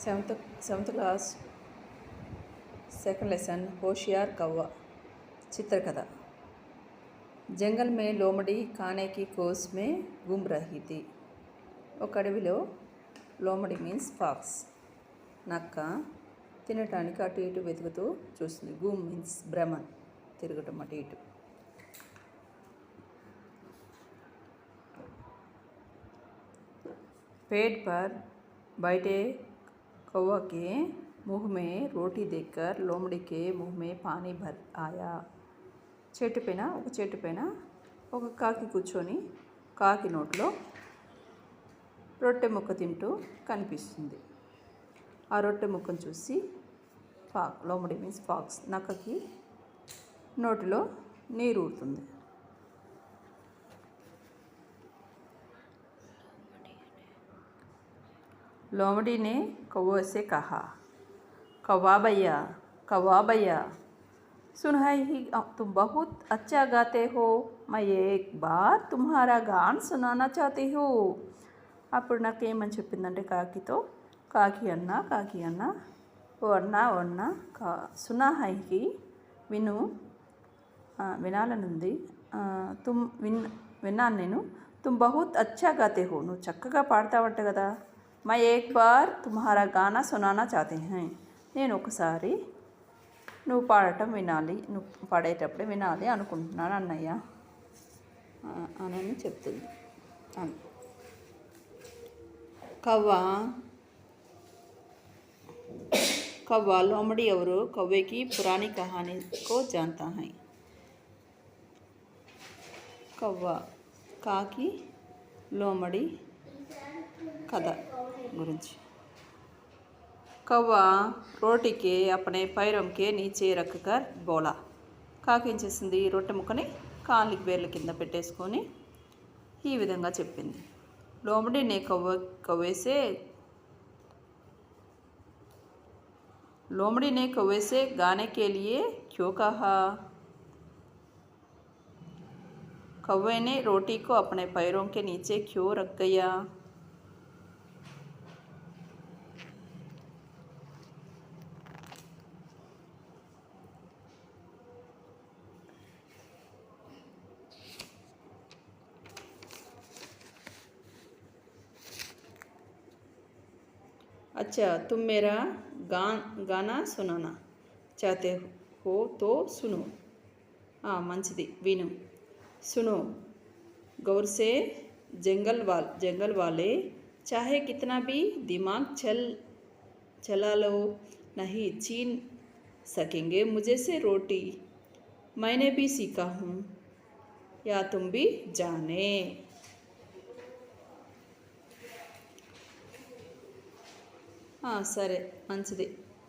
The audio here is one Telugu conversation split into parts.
सेवंथ क्लास सेकंड लेसन होशियार कौवा चित्रकथा। जंगल में लोमड़ी खाने की कोस में घूम रही थी। ఒక అడవిలో లోమడి మీన్స్ ఫాక్స్ నక్క తినటానికి అటు ఇటు వెతుకుతూ చూస్తుంది. గూమ్ మీన్స్ భ్రమణ్, తిరగటం అటు ఇటు. पेड़ पर बैठे कौवा के मुंह में रोटी देखकर लोमड़ी के मुंह में पानी भर आया। చెట్టు పైన ఒక కాకి కూర్చొని కాకి నోట్లో రొట్టె ముక్క తింటూ కనిపిస్తుంది. ఆ రొట్టె ముక్కను చూసి లోమడి మీన్స్ ఫాక్స్ నక్కకి నోటిలో నీరు ఊరుతుంది. लोमड़ी ने कौवे से कहा, कौवा भैया सुना ही तुम बहुत अच्छा गाते हो, मैं एक बार तुम्हारा गान सुनाना चाहती हूँ. అప్పుడు నాకు ఏమని చెప్పిందంటే కాకితో, కాకి అన్న ఓ అన్న సునా హైకి వినాలనుంది, విన్నాను నేను. తుమ్ బహుత్ అచ్చా గాతే హో, నువ్వు చక్కగా పాడతావంట కదా. मैं एक बार तुम्हारा गाना सुनाना चाहते हैं, నేను ఒకసారి నువ్వు పాడటం వినాలి, నువ్వు పాడేటప్పుడే వినాలి అనుకుంటున్నాను అన్నయ్య అని చెప్తుంది. कौवा लोमड़ी और कौवे की पुरानी कहानी को जानता है. कौवा కాకి లోమడి కథ గురించి. कौवा रोटी के अपने पैरों के नीचे रखकर बोला. కాకి ఏం చేసింది, రొట్టె ముక్కని కాళ్ళకి వేర్ల కింద పెట్టేసుకొని ఈ విధంగా చెప్పింది. लोमड़ी ने कौवे से गाने के लिए क्यों कहा. कौवे ने रोटी को अपने पैरों के नीचे क्यों रख गया. अच्छा, तुम मेरा गाना सुनाना चाहते हो तो सुनो. మంచిది, విను. सुनो गौर से, जंगल वाले चाहे कितना भी दिमाग चला लो नहीं छीन सकेंगे मुझे से रोटी. मैंने भी सीखा हूँ, या तुम भी जाने. సరే మంచిది,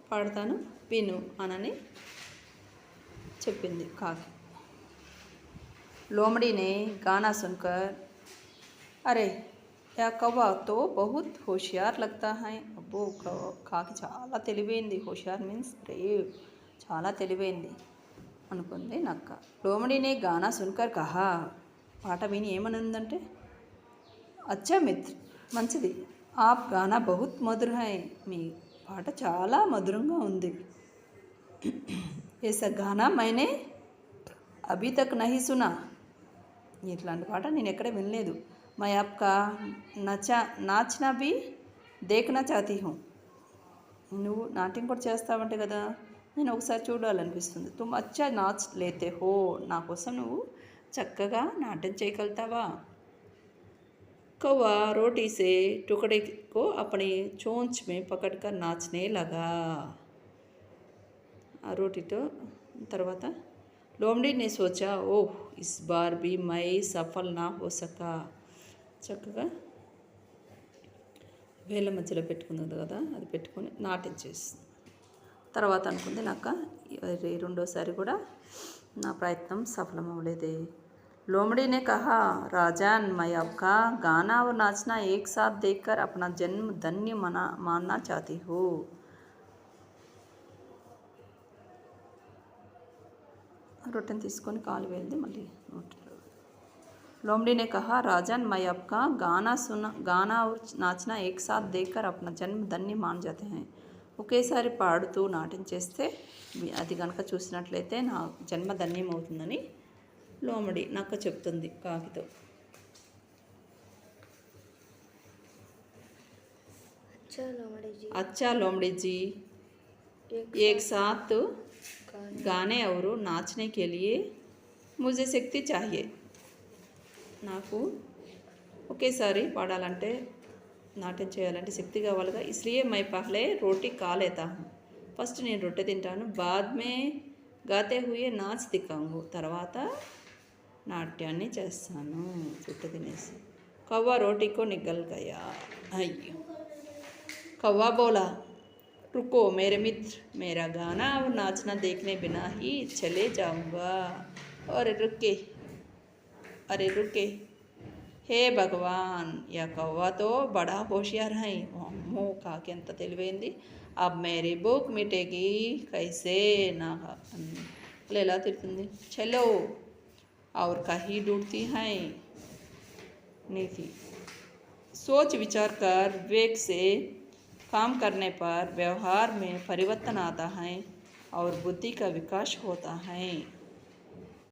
పాడతాను విను అనని చెప్పింది కాకి. लोमड़ी ने गाना सुनकर, अरे या कौवा तो बहुत होशियार लगता है. అబ్బో కాకి చాలా తెలివైంది. హోషియార్ మీన్స్ బ్రేవ్, చాలా తెలివైంది అనుకుంది నక్క. लोमड़ी ने गाना सुनकर कहा, పాట విని ఏమనుందంటే, అచ్చా మిత్ర, మంచిది, ఆప్ గానా బహుత్ మధుర్ హై, మీ పాట చాలా మధురంగా ఉంది. ऐसा गाना मैंने अभी तक नहीं सुना, ఇట్లాంటి పాట నేను ఎక్కడ వినలేదు. मैं आपका नाचना भी देखना चाहती हूँ, నువ్వు నాట్యం కూడా చేస్తావంటే కదా, నేను ఒకసారి చూడాలనిపిస్తుంది. తుమ్ అచ్చా నాచ్ లేతే హో, నా కోసం నువ్వు చక్కగా నాట్యం చేయగలుగుతావా. कौवा रोटी से टुकड़े को अपनी चोंच में पकड़कर नाचने लगा. रोटी तो తర్వాత लोमड़ी ने सोचा, ओह इस बार भी मैं सफल ना हो सका. చక్కగా వేళ్ళ మధ్యలో పెట్టుకుంది కదా, అది పెట్టుకొని నాట్యం చేస్తుంది. తర్వాత అనుకుంది నక్క, రెండోసారి కూడా నా ప్రయత్నం సఫలం అవ్వలేదే. लोमड़ी ने कहा, राजन मैं आपका गाना और नाचना एक साथ देखकर अपना जन्म धन्य मानना चाहती हूँ. రొట్టెని తీసుకొని కాలు వేయింది మళ్ళీ నోట్లో. लोमड़ी ने कहा, राजन, मैं आपका गाना और नाचना एक साथ देखकर अपना जन्म धन्य मान जाते हैं. ఒకేసారి పాడుతూ నాట్యం చేస్తే అది కనుక చూసినట్లయితే నా జన్మ ధన్యమవుతుందని లోమడి నక్క చెప్తుంది కాకితో. अच्छा लोमड़ी जी, एक साथ गाने और नाचने के लिए मुझे శక్తి चाहिए. నాకు ఒకేసారి పాడాలంటే నాట్యం చేయాలంటే శక్తి కావాలిగా. इसलिए मैं पहले रोटी खा लेता हूँ. ఫస్ట్ నేను రొట్టె తింటాను. बाद में गाते हुए नाच दिखाऊंगा. తర్వాత నాట్యాన్ని చేస్తాను రొట్టె తినేసి. కవ్వ రోటీ को निगल गया. అయ్యో. कौवा बोला, रुको मेरे मित्र, मेरा गाना और नाचना देखने बिना ही चले जाऊंगा. अरे रुके, हे भगवान, यह कौवा तो बड़ा होशियार है. अम्मो काकी अंत తెలివైంది. अब मेरी भूख मिटेगी कैसे. ना ఎలా తిరుగుతుంది. चलो और कहीं ढूंढती है. नीति, सोच विचार कर विवेक से काम करने पर व्यवहार में परिवर्तन आता है और बुद्धि का विकास होता है.